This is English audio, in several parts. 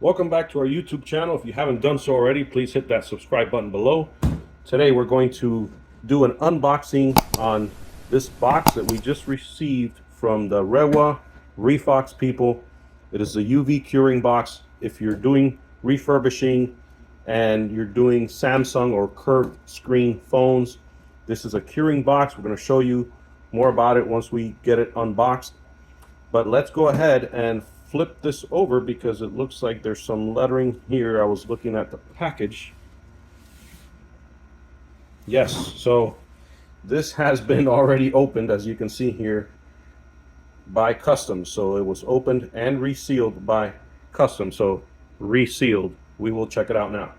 Welcome back to our YouTube channel. If you haven't done so already, please hit that subscribe button below. Today we're going to do an unboxing on this box that we just received from the Rewa ReFox people. It is a UV curing box. If you're doing refurbishing and you're doing Samsung or curved screen phones, this is a curing box. We're going to show you more about it once we get it unboxed. But let's go ahead and flip this over because it looks like there's some lettering here. I was looking at the package. Yes, so this has been already opened, as you can see here, by Customs. So it was opened and resealed by Customs. So resealed. We will check it out now.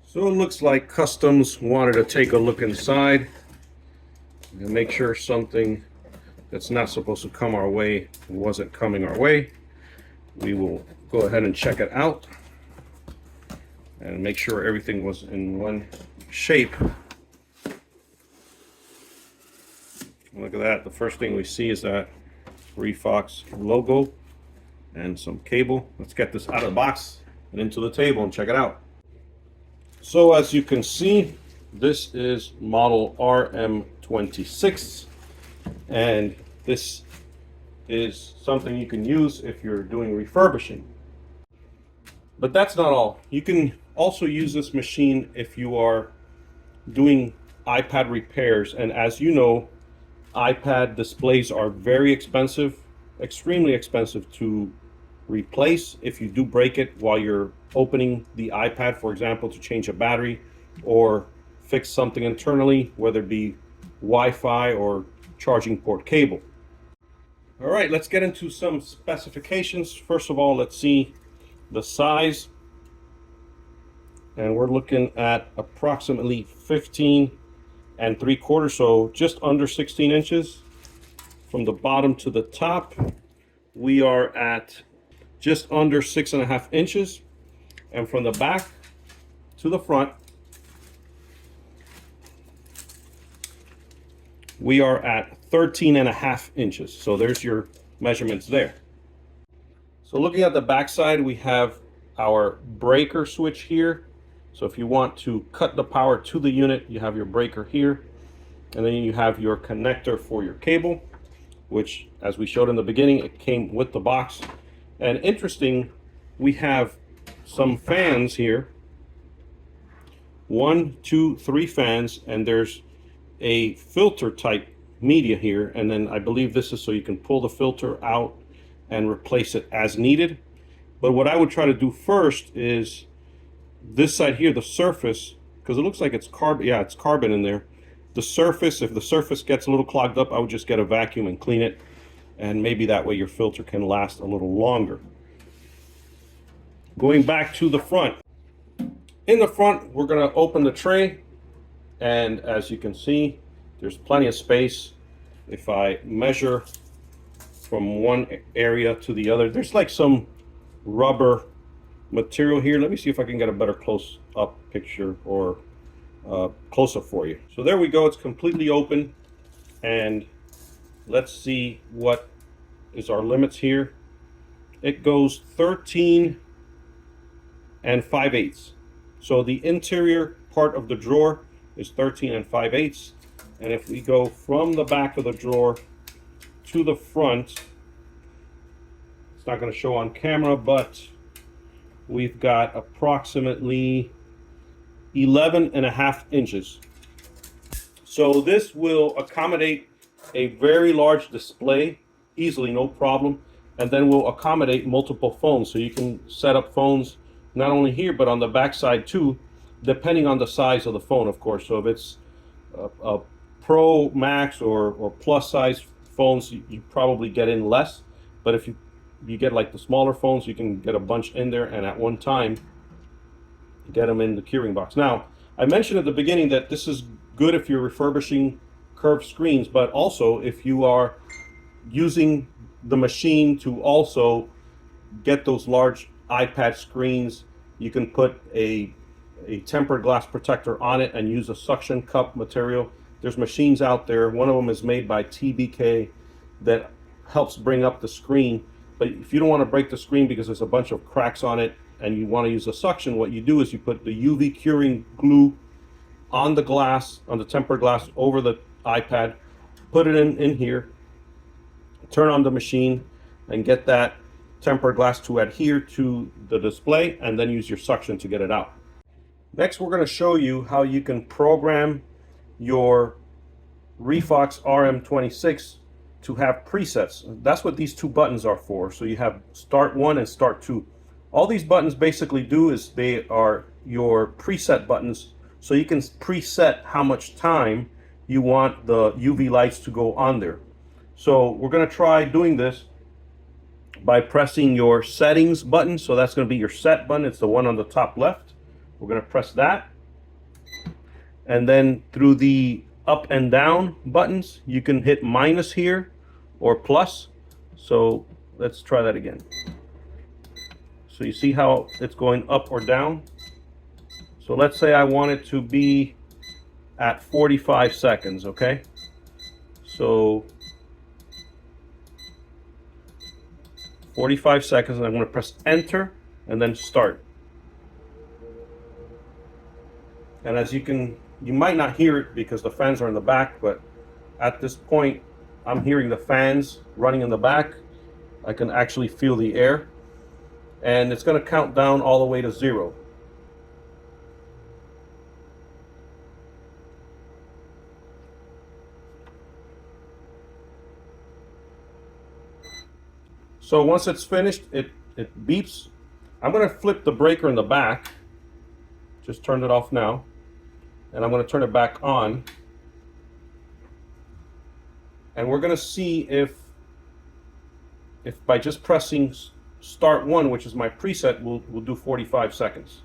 So it looks like Customs wanted to take a look inside and make sure something that's not supposed to come our way wasn't coming our way. We will go ahead and check it out and make sure everything was in one shape. Look at that. The first thing we see is that ReFox logo and some cable. Let's get this out of the box and into the table and check it out. So as you can see, this is model RM26, and this is something you can use if you're doing refurbishing. But that's not all. You can also use this machine if you are doing iPad repairs. And as you know, iPad displays are very expensive, extremely expensive to replace if you do break it while you're opening the iPad, for example, to change a battery or fix something internally, whether it be Wi-Fi or charging port cable. All right, let's get into some specifications. First of all, let's see the size. And we're looking at approximately 15 3/4, so just under 16 inches. From the bottom to the top, we are at just under 6.5 inches. And from the back to the front, we are at 13.5 inches. So there's your measurements there. So looking at the back side, we have our breaker switch here. So if you want to cut the power to the unit, you have your breaker here. And then you have your connector for your cable, which, as we showed in the beginning, it came with the box. And interesting, we have some fans here. 1, 2, 3 fans, and there's a filter type media here, and then I believe this is so you can pull the filter out and replace it as needed. But what I would try to do first is this side here, the surface, because it looks like it's carbon. Yeah, it's carbon in there. The surface, if the surface gets a little clogged up, I would just get a vacuum and clean it, and maybe that way your filter can last a little longer. Going back to the front. In the front, we're going to open the tray, and as you can see, there's plenty of space. If I measure from one area to the other, there's like some rubber material here. Let me see if I can get a better close-up picture or close-up for you. So there we go. It's completely open, and let's see what is our limits here. It goes 13 5/8. So the interior part of the drawer is 13 5/8. And if we go from the back of the drawer to the front, it's not going to show on camera, but we've got approximately 11.5 inches. So this will accommodate a very large display easily, no problem. And then we'll accommodate multiple phones. So you can set up phones not only here, but on the back side too, depending on the size of the phone, of course. So if it's a Pro Max or plus size phones, you probably get in less. But if you get like the smaller phones, you can get a bunch in there and at one time get them in the curing box. Now, I mentioned at the beginning that this is good if you're refurbishing curved screens, but also if you are using the machine to also get those large iPad screens, you can put a tempered glass protector on it and use a suction cup material. There's machines out there. One of them is made by TBK that helps bring up the screen But if you don't want to break the screen because there's a bunch of cracks on it and you want to use a suction, what you do is you put the UV curing glue on the glass, on the tempered glass over the iPad, put it in here, turn on the machine, and get that tempered glass to adhere to the display, and then use your suction to get it out. Next, we're going to show you how you can program your ReFox RM26 to have presets. That's what these two buttons are for. So you have start 1 and start 2. All these buttons basically do is they are your preset buttons, so you can preset how much time you want the UV lights to go on there. So we're going to try doing this by pressing your settings button. So that's going to be your set button. It's the one on the top left. We're going to press that. And then through the up and down buttons, you can hit minus here or plus. So let's try that again. So you see how it's going up or down? So let's say I want it to be at 45 seconds, okay? So 45 seconds, and I'm going to press enter and then start. And as you might not hear it because the fans are in the back, but at this point I'm hearing the fans running in the back. I can actually feel the air, and it's going to count down all the way to 0. So once it's finished, it beeps. I'm going to flip the breaker in the back. Just turned it off now. And I'm going to turn it back on. And we're going to see if by just pressing start 1, which is my preset, we'll do 45 seconds.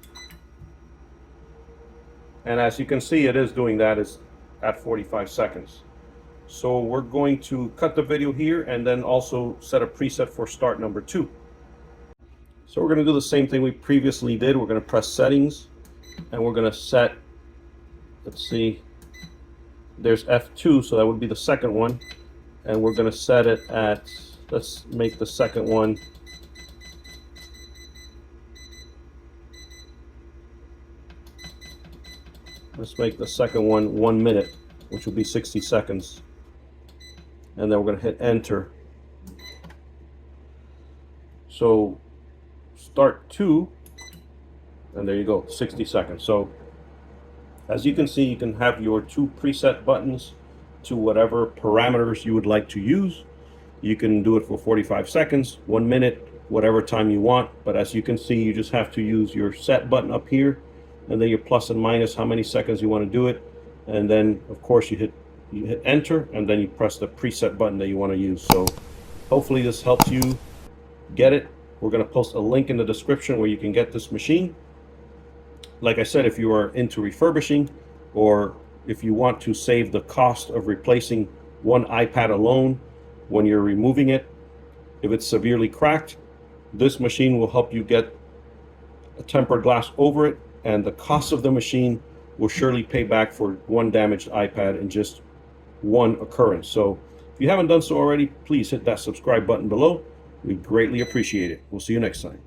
And as you can see, it is doing that. It's at 45 seconds. So we're going to cut the video here and then also set a preset for start number 2. So we're going to do the same thing we previously did. We're going to press settings and we're going to set, let's see, there's F2, so that would be the second one. And we're going to set it at, let's make the second one let's make the second one 1 minute, which will be 60 seconds. And then we're going to hit enter. So start 2, and there you go, 60 seconds. So as you can see, you can have your 2 preset buttons to whatever parameters you would like to use. You can do it for 45 seconds, 1 minute, whatever time you want. But as you can see, you just have to use your set button up here, and then your plus and minus how many seconds you want to do it. And then of course you hit enter, and then you press the preset button that you want to use. So hopefully this helps you get it. We're going to post a link in the description where you can get this machine. Like I said, if you are into refurbishing, or if you want to save the cost of replacing one iPad alone when you're removing it, if it's severely cracked, this machine will help you get a tempered glass over it, and the cost of the machine will surely pay back for one damaged iPad in just one occurrence. So if you haven't done so already, please hit that subscribe button below. We greatly appreciate it. We'll see you next time.